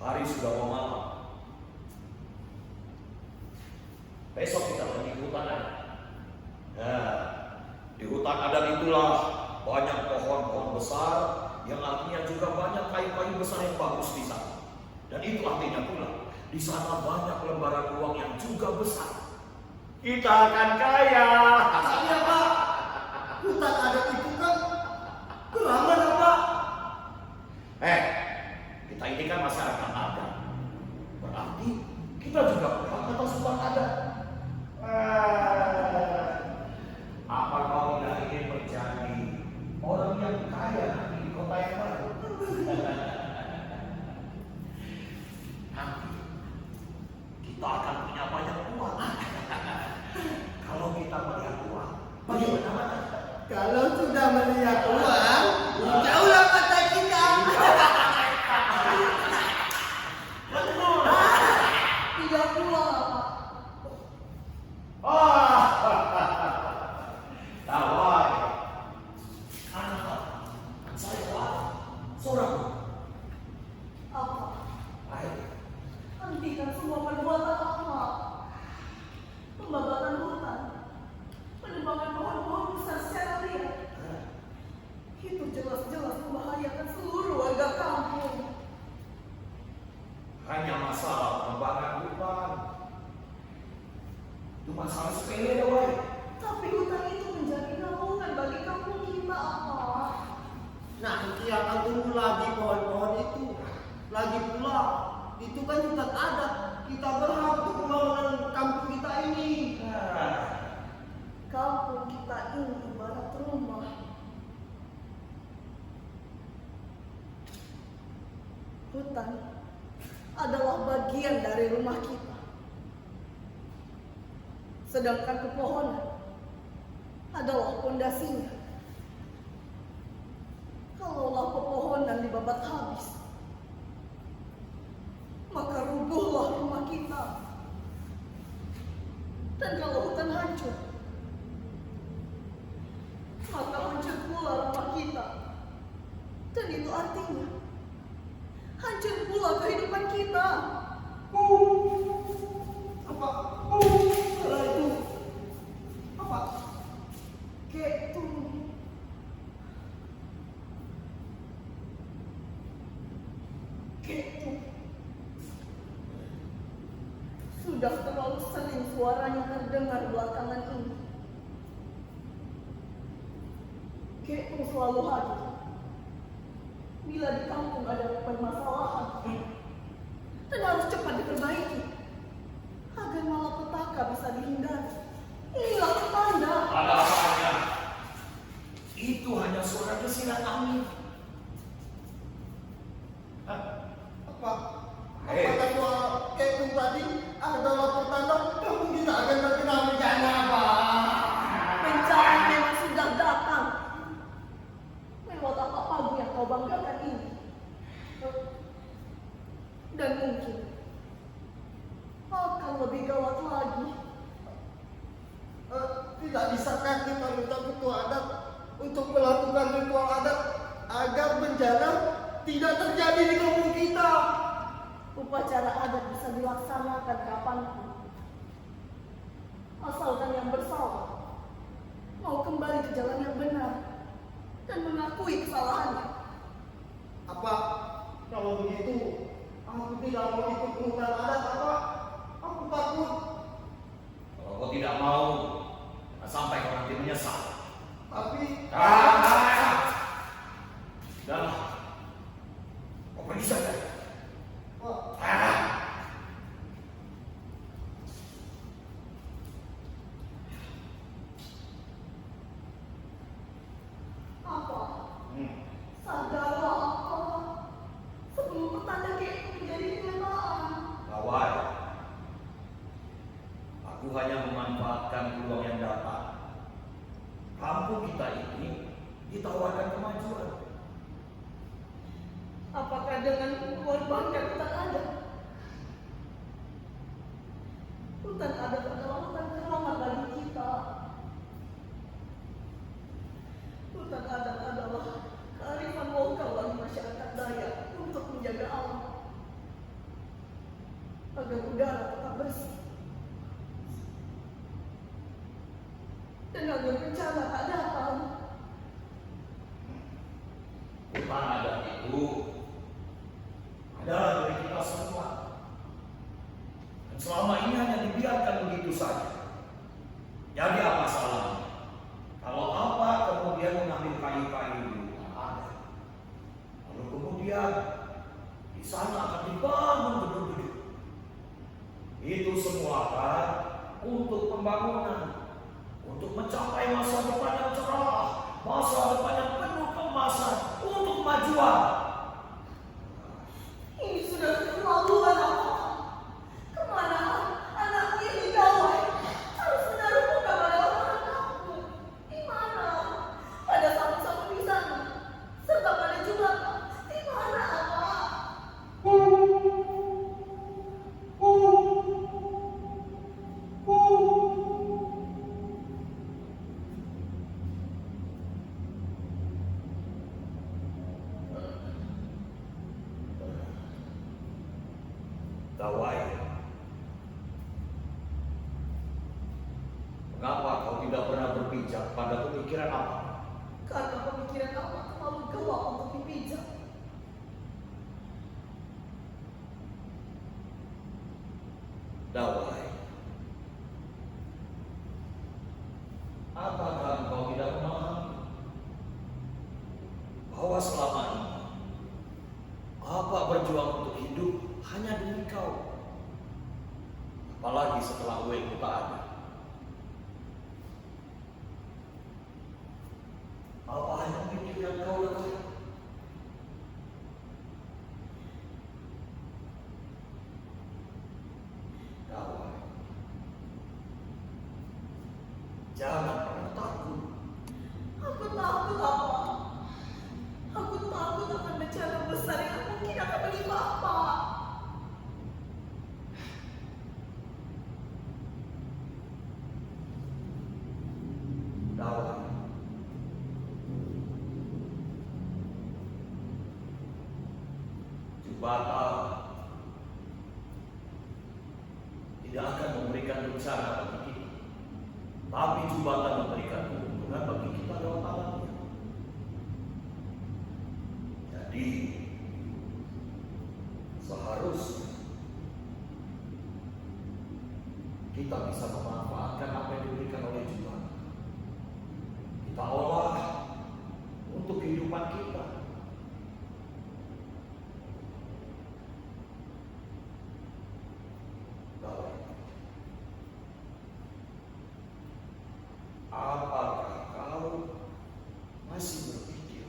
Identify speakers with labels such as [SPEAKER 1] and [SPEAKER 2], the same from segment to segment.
[SPEAKER 1] Hari sudah mau malam. Besok kita pergi ke hutan adat. Nah, di hutan adat itulah banyak pohon-pohon besar, yang artinya juga banyak kayu-kayu besar yang bagus di sana. Dan itu artinya pula di sana banyak lembaran uang yang juga besar. Kita akan kaya.
[SPEAKER 2] Iya Pak, hutan adat itu kan keramat ya Pak.
[SPEAKER 1] Kita ini kan masyarakat adat. Berarti kita juga berhak atas hutan adat. Apa kau tidak ingin menjadi orang yang kaya di kota yang baru? Nanti kita akan punya banyak uang. Kalau kita melihat uang, bagaimana?
[SPEAKER 2] Kalau sudah melihat uang, jauhlah kata kita.
[SPEAKER 3] Tidak pula, Pak.
[SPEAKER 1] Tawar. Anak saya seorang.
[SPEAKER 3] Apa?
[SPEAKER 1] Ayo.
[SPEAKER 3] Hentikan semua perbuatan Ahmad. Pembakaran hutan, penebangan pohon-pohon besar secara liar. Itu jelas-jelas membahayakan seluruh warga kampung.
[SPEAKER 1] Hanya masalah pengembangan hutan. Itu masalah sepele doang.
[SPEAKER 3] Tapi hutan itu menjadi naungan bagi kampung kita, Ahmad.
[SPEAKER 2] Nanti akan tumbuh lagi pohon-pohon itu. Lagi pula, itu kan hutan adat. Kita berhak untuk membangun kampung kita ini.
[SPEAKER 3] Kampung kita ini ibarat rumah. Hutan adalah bagian dari rumah kita. Sedangkan pepohonan adalah pondasinya. Kalaulah pepohonan dibabat habis, maka rubuhlah rumah kita. Dan kalau hutan hancur, maka hancur pula rumah kita. Dan itu artinya hancur pula kehidupan kita.
[SPEAKER 2] Apa? Salah itu. Apa?
[SPEAKER 3] Gitu. Sudah terlalu sering suaranya terdengar belakangan ini. Gitu selalu hadir bila di kampung ada permasalahan dan harus cepat diperbaiki agar malapetaka bisa dihindari. Inilah tanda.
[SPEAKER 1] Ada apanya? Itu hanya suara desiran angin.
[SPEAKER 2] Apa? Apakah tua kekung tadi adalah pertanda kampung kita akan terkena bencana apa?
[SPEAKER 3] Bencana memang sudah datang. Lewat apa pagi yang kau banggakan ini. Dan mungkin akan lebih gawat lagi.
[SPEAKER 2] Tidak bisakah kita minta ketua adat untuk melakukan ritual adat agar bencana tidak terjadi di kampung kita?
[SPEAKER 3] Upacara adat bisa dilaksanakan kapanpun. Asalkan yang bersalah mau kembali ke jalan yang benar dan mengakui kesalahannya.
[SPEAKER 2] Apa? Kalau begitu, aku tidak mau ikut hutan adat apa? Aku takut.
[SPEAKER 1] Kalau kau tidak mau, sampai kau nanti menyesal.
[SPEAKER 2] Tapi
[SPEAKER 1] Dan kau pergi saja.
[SPEAKER 2] Pak,
[SPEAKER 3] Apa? Sadarlah apa? Sebelum petanda kayak itu menjadi kenyataan.
[SPEAKER 1] Kawan, aku hanya memanfaatkan peluang yang datang. Kampung kita ini ditawarkan kemajuan.
[SPEAKER 3] Apakah dengan mengorbankan hutan adat? Hutan adat adalah hutan keramat bagi kita. Hutan adat adalah kearifan lokal bagi masyarakat Dayak untuk menjaga alam. agar udara tetap bersih dan agar bencana tak datang.
[SPEAKER 1] Hutan adat itu adalah dari kita semua. Dan selama ini hanya dibiarkan begitu saja. Jadi apa salahnya? Kalau apa kemudian mengambil kayu-kayu di hutan adat, lalu kemudian di sana akan dibangun gedung-gedung. Itu semua kan untuk pembangunan, untuk mencapai masa depan yang cerah, masa depan yang penuh keemasan, untuk kemajuan.
[SPEAKER 3] Ini sudah keterlaluan apa? Kemana anak ini gawai? Harus menaruh muka pada orang kampung. Di mana? Pada sapu-sapu di sana, serta pada jembatan. Di mana apa?
[SPEAKER 1] Gawai, mengapa kau tidak pernah berpijak pada pemikiran apa?
[SPEAKER 3] Karena pemikiran apa terlalu gelap untuk dipijak.
[SPEAKER 1] Gawai, apakah kau tidak memahami bahwa selama ini apa berjuang untuk hidup hanya demi kau, apalagi setelah uangmu tak ada. Apa hanya memikirkan kau dan saya? Gawai, jangan pernah takut.
[SPEAKER 3] Aku takut apa? Aku takut akan bencana besar yang mungkin akan menimpa apa?
[SPEAKER 1] Gawai, jembatan tidak akan memberikan bencana bagi kita, tapi jembatan memberikan keuntungan bagi kita lewat alamnya. Jadi seharusnya kita bisa memanfaatkan apa yang diberikan oleh jembatan. Kita olah untuk kehidupan kita. Baik. Apakah kau masih berpikir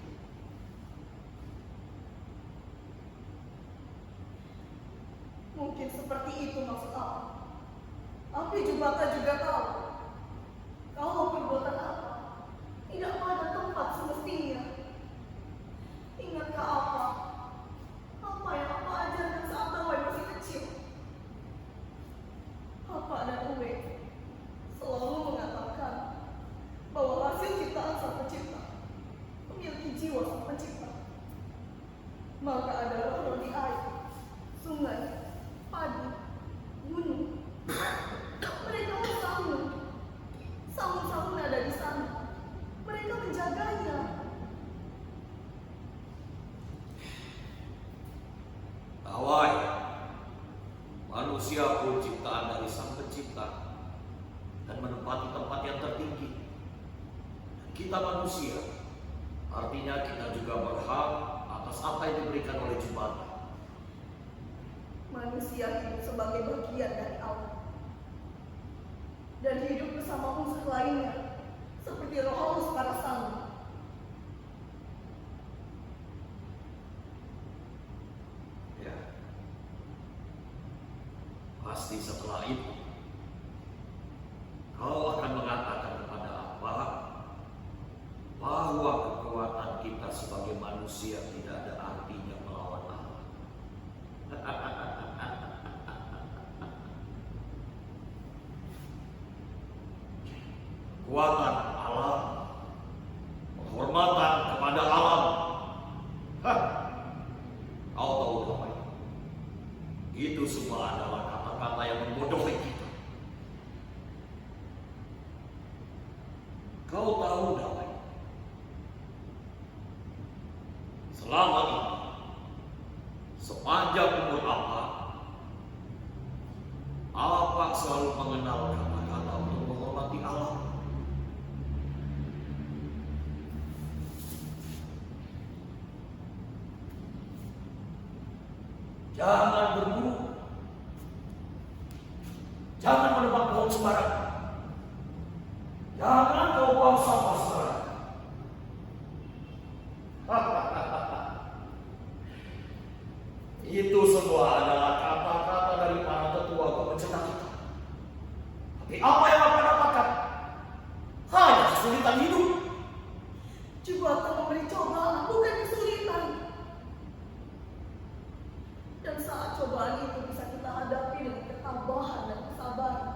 [SPEAKER 3] Mungkin seperti itu maksud aku. Tapi jembatan juga tahu kalau perbuatan apa tidak pada tempat semestinya. Ingatkah apa? Apa yang apa ajarkan saat Dawai masih kecil? Apa dan Uwe selalu mengatakan bahwa hasil ciptaan sang pencipta memiliki jiwa sang pencipta. Maka ada roh di air, sungai, padi, gunung. Mereka bersambung. Sambung-sambung ada di sana. Mereka menjaganya.
[SPEAKER 1] Gawai, manusia pun ciptaan dari sang pencipta dan menempati tempat yang tertinggi. Dan kita manusia, artinya kita juga berhak atas apa yang diberikan oleh jembatan.
[SPEAKER 3] Manusia hidup sebagai bagian dari alam dan hidup bersama unsur lainnya seperti roh halus para sangu.
[SPEAKER 1] Ya, pasti setelah itu kau akan mengatakan kepada apa bahwa kekuatan kita sebagai manusia tidak ada artinya melawan Allah. Kekuatan alam, penghormatan kepada alam. Hah, kau tahu apa itu? Itu semua adalah kata kata-kata yang membodohi kita. Kau tahu, Damai, selama ini, sepanjang umur apa selalu mengenal kata-kata untuk menghormati Allah. Jangan berburu, jangan menebang pohon sembarangan, jangan kau buang sampah sembarangan. Itu semua adalah kata-kata dari para tetua untuk mencegah kita. Tapi apa yang akan dapatkan? Hanya kesulitan hidup.
[SPEAKER 3] Juga akan memberi cobaan, bukan kesulitan. Dan saat cobaan itu bisa kita hadapi dengan ketabahan dan kesabaran,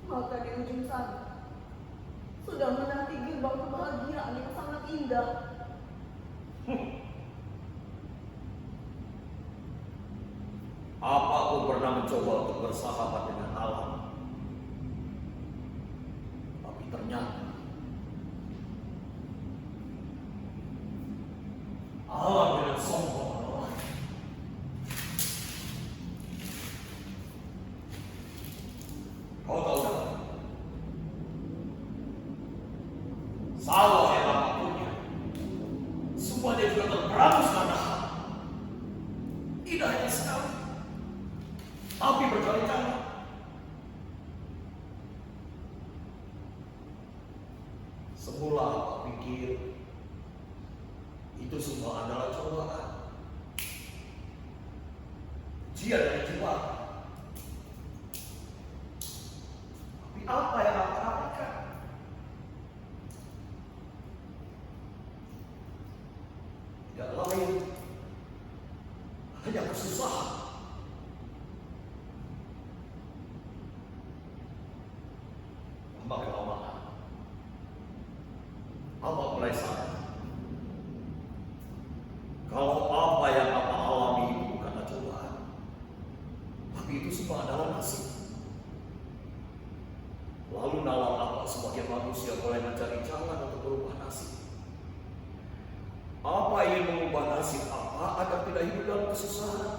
[SPEAKER 3] maka di ujung sana sudah menanti gerbang kebahagiaan yang sangat indah.
[SPEAKER 1] Apa aku pernah mencoba untuk bersahabat dengan alam? Tapi ternyata alam dengan sombong menolak. Kau tahu tak? Sawah yang apa punya, semuanya juga terperangus karena hal. Tidak hanya sekali, tapi berkali-kali. Semula aku pikir itu semua adalah cobaan, ujian dari jiwa. Tapi apa yang aku dapatkan? Tidak lain, hanya kesusahan. Lama kelamaan, apa mulai sadar kalau apa yang apa alami itu bukanlah cobaan, tapi itu semua adalah nasib. Lalu nalar apa sebagai manusia boleh mencari jalan untuk berubah nasib? Apa ingin mengubah nasib apa agar tidak hidup dalam kesusahan?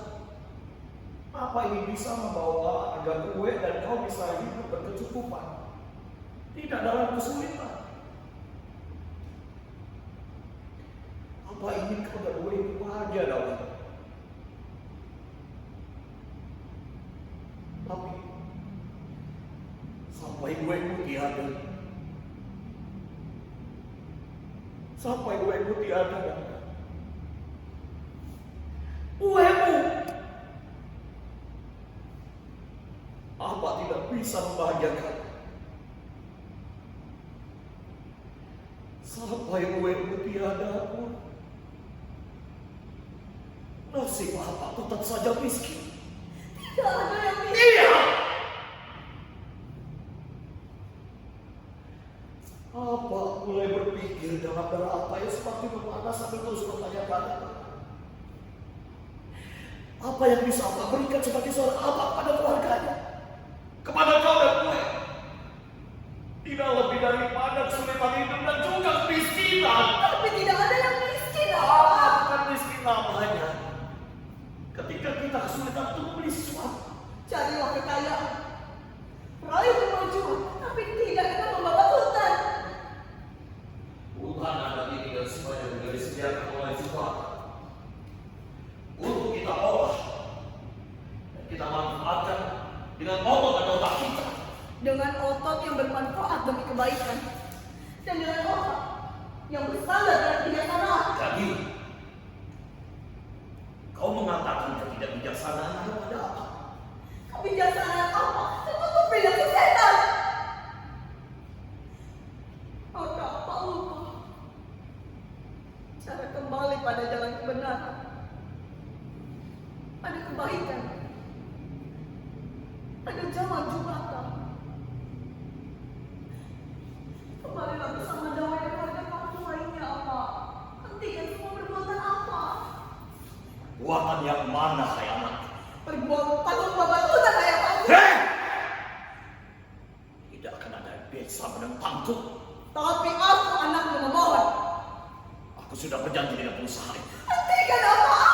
[SPEAKER 1] Apa ini bisa membawa agar gue dan kau bisa hidup berkecukupan, tidak dalam kesulitan? Apa ingin kau dan gue hidup bahagia dalam? Tapi sampai gue tiada, sampai gue tiada, uemu apa tidak bisa membahagiakan? Sampai uemu tiada pun, nasib apa tetap saja miskin.
[SPEAKER 3] Tidak ada yang bisa.
[SPEAKER 1] Iya. Apa mulai berpikir dalam darah apa yang seperti memanas sambil terus bertanya-tanya? Apa yang bisa apa berikan sebagai seorang abang pada keluarganya? Kepada kau dan gue? Tidak lebih daripada kesulitan hidup dan juga kemiskinan.
[SPEAKER 3] Tapi tidak ada yang miskin.
[SPEAKER 1] Bukan miskin namanya. Ketika kita kesulitan untuk membeli sesuatu,
[SPEAKER 3] Carilah kekayaan, raih kemajuan, tapi tidak dengan membawa hutan.
[SPEAKER 1] Tuhan ada ini dan semuanya sudah disediakan oleh Tuhan untuk kita olah dan kita manfaatkan dengan otot dan otak kita.
[SPEAKER 3] Dengan otot yang bermanfaat demi kebaikan, dan dengan otak yang bersandar dalam kebijaksanaan.
[SPEAKER 1] Jadi, kau mengatakan ketidakbijaksanaan kepada apa?
[SPEAKER 3] Kebijaksanaan apa? Tertutup perilaku setan. Maka apa lupa cara kembali pada jalan kebenaran, pada kebaikan, pada zaman Jumatan. Kembalilah bersama damai dan keluarga kamu lainnya apa? Hentikan semua perbuatan apa?
[SPEAKER 1] Perbuatan yang mana, hai anak?
[SPEAKER 3] Perbuatan pembantuan ayah kamu.
[SPEAKER 1] Hei! Tidak akan ada yang bisa menentangku.
[SPEAKER 3] Tapi aku anakmu memohon.
[SPEAKER 1] Aku sudah berjanji dengan pengusaha itu.
[SPEAKER 3] Hentikan apa